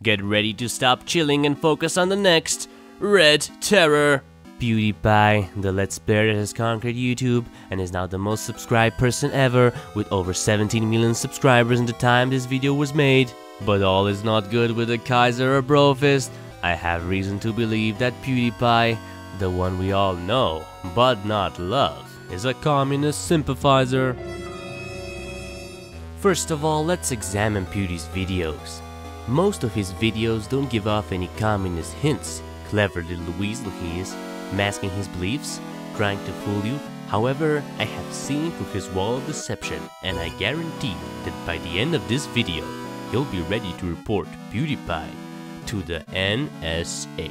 Get ready to stop chilling and focus on the next Red Terror. Pewdiepie, the Let's Player that has conquered YouTube and is now the most subscribed person ever with over 17 million subscribers in the time this video was made. But all is not good with the Kaiser or Brofist. I have reason to believe that Pewdiepie, the one we all know but not love, is a communist sympathizer. First of all, let's examine Pewdie's videos. Most of his videos don't give off any communist hints. Clever little weasel he is, masking his beliefs, trying to fool you. However, I have seen through his wall of deception, and I guarantee that by the end of this video, he'll be ready to report Pewdiepie to the NSA.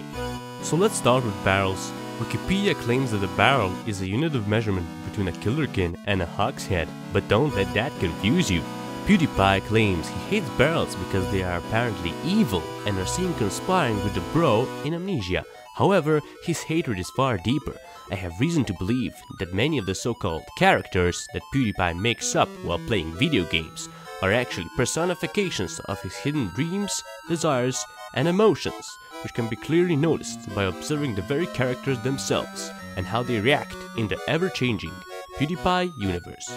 So let's start with barrels. Wikipedia claims that a barrel is a unit of measurement between a killerkin and a hogshead, but don't let that confuse you. Pewdiepie claims he hates barrels because they are apparently evil and are seen conspiring with the bro in Amnesia. However, his hatred is far deeper. I have reason to believe that many of the so-called characters that Pewdiepie makes up while playing video games are actually personifications of his hidden dreams, desires, and emotions, which can be clearly noticed by observing the very characters themselves and how they react in the ever-changing Pewdiepie universe.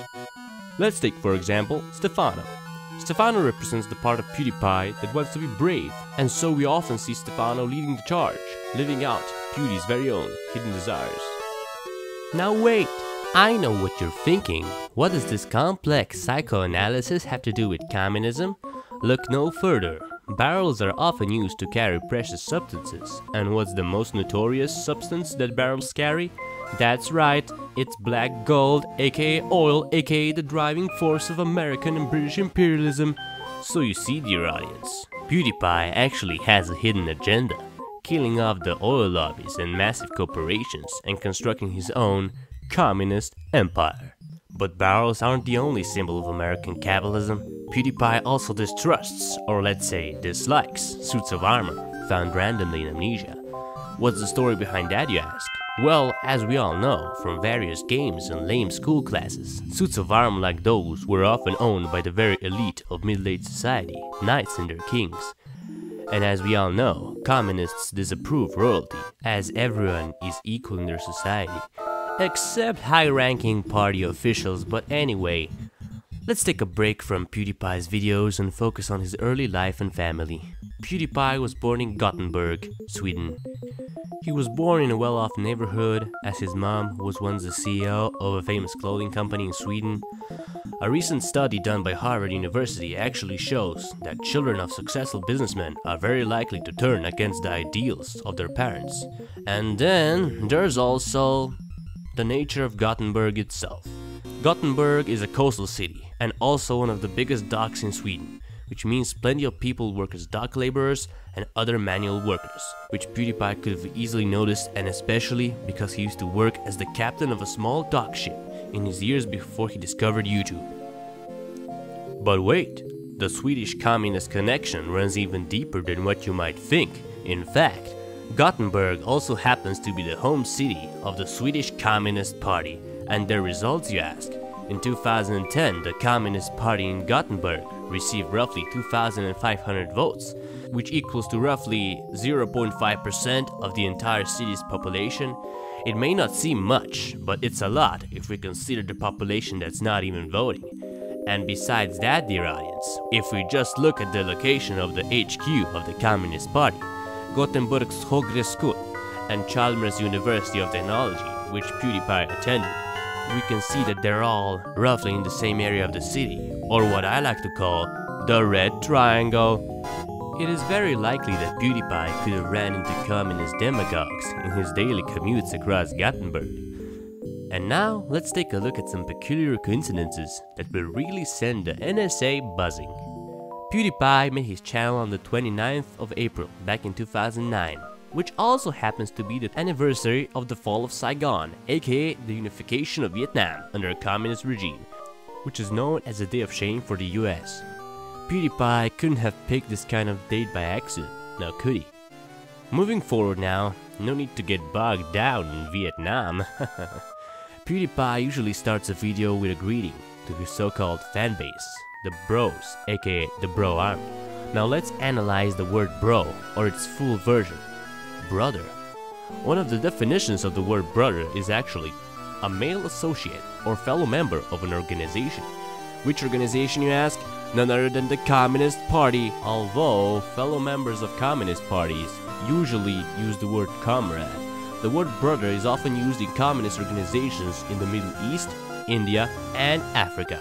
Let's take for example Stefano. Stefano represents the part of Pewdiepie that wants to be brave, and so we often see Stefano leading the charge, living out Pewdie's very own hidden desires. Now wait, I know what you're thinking. What does this complex psychoanalysis have to do with communism? Look no further. Barrels are often used to carry precious substances, and what's the most notorious substance that barrels carry? That's right, it's black gold, aka oil, aka the driving force of American and British imperialism. So you see, dear audience, Pewdiepie actually has a hidden agenda, killing off the oil lobbies and massive corporations and constructing his own communist empire. But barrels aren't the only symbol of American capitalism. Pewdiepie also distrusts, or let's say dislikes, suits of armor found randomly in Amnesia. What's the story behind that, you ask? Well, as we all know from various games and lame school classes, suits of armor like those were often owned by the very elite of middle-aged society, knights and their kings. And as we all know, communists disapprove royalty, as everyone is equal in their society, except high-ranking party officials. But anyway, let's take a break from Pewdiepie's videos and focus on his early life and family. Pewdiepie was born in Gothenburg, Sweden. He was born in a well-off neighborhood, as his mom was once the CEO of a famous clothing company in Sweden. A recent study done by Harvard University actually shows that children of successful businessmen are very likely to turn against the ideals of their parents. And then there's also the nature of Gothenburg itself. Gothenburg is a coastal city and also one of the biggest docks in Sweden, which means plenty of people work as dock laborers and other manual workers, which Pewdiepie could have easily noticed, and especially because he used to work as the captain of a small dock ship in his years before he discovered YouTube. But wait, the Swedish communist connection runs even deeper than what you might think. In fact, Gothenburg also happens to be the home city of the Swedish Communist Party. And their results, you ask? In 2010, the Communist Party in Gothenburg received roughly 2,500 votes, which equals to roughly 0.5% of the entire city's population. It may not seem much, but it's a lot if we consider the population that's not even voting. And besides that, dear audience, if we just look at the location of the HQ of the Communist Party, Gothenburgs Högskola and Chalmers University of Technology, which Pewdiepie attended, we can see that they're all roughly in the same area of the city, or what I like to call the Red Triangle. It is very likely that Pewdiepie could have ran into communist demagogues in his daily commutes across Gothenburg. And now, let's take a look at some peculiar coincidences that will really send the NSA buzzing. Pewdiepie made his channel on the 29th of April back in 2009. Which also happens to be the anniversary of the fall of Saigon, aka the unification of Vietnam under a communist regime, which is known as the Day of Shame for the US. Pewdiepie couldn't have picked this kind of date by accident, now could he? Moving forward now, no need to get bogged down in Vietnam. Pewdiepie usually starts a video with a greeting to his so-called fanbase, the bros, aka the bro army. Now let's analyze the word bro, or its full version, brother. One of the definitions of the word brother is actually a male associate or fellow member of an organization. Which organization, you ask? None other than the Communist Party, although fellow members of communist parties usually use the word comrade. The word brother is often used in communist organizations in the Middle East, India, and Africa.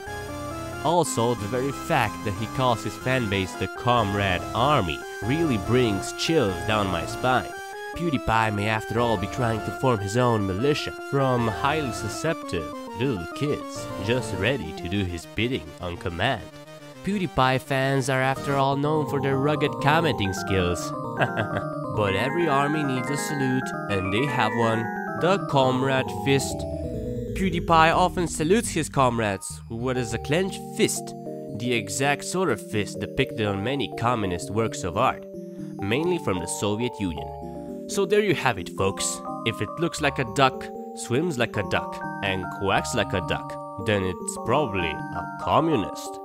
Also, the very fact that he calls his fanbase the Comrade Army really brings chills down my spine. Pewdiepie may after all be trying to form his own militia from highly susceptible little kids just ready to do his bidding on command. Pewdiepie fans are after all known for their rugged commenting skills. But every army needs a salute, and they have one, the Comrade Fist. Pewdiepie often salutes his comrades with what is a clenched fist, the exact sort of fist depicted on many communist works of art, mainly from the Soviet Union. So there you have it, folks. If it looks like a duck, swims like a duck, and quacks like a duck, then it's probably a communist.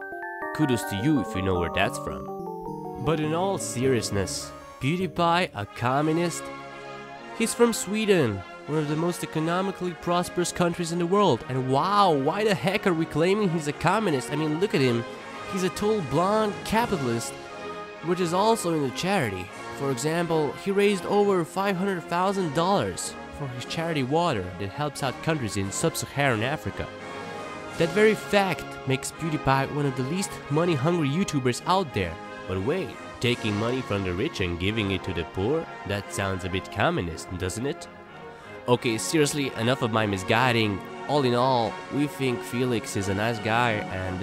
Kudos to you if you know where that's from. But in all seriousness, Pewdiepie a communist? He's from Sweden, one of the most economically prosperous countries in the world, and wow, why the heck are we claiming he's a communist? I mean, look at him. He's a total blonde capitalist, which is also in the charity. For example, he raised over $500,000 for his charity water that helps out countries in sub-Saharan Africa. That very fact makes Pewdiepie one of the least money-hungry YouTubers out there. But wait, taking money from the rich and giving it to the poor? That sounds a bit communist, doesn't it? Okay, seriously, enough of my misguiding. All in all, we think Felix is a nice guy and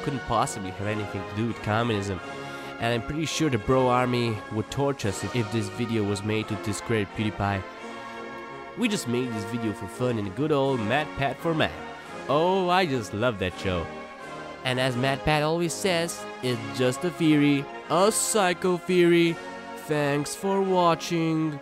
couldn't possibly have anything to do with communism. And I'm pretty sure the bro army would torch us if this video was made to discredit Pewdiepie. We just made this video for fun in a good old MatPat format. Oh, I just love that show. And as MatPat always says, it's just a theory, a psycho theory. Thanks for watching.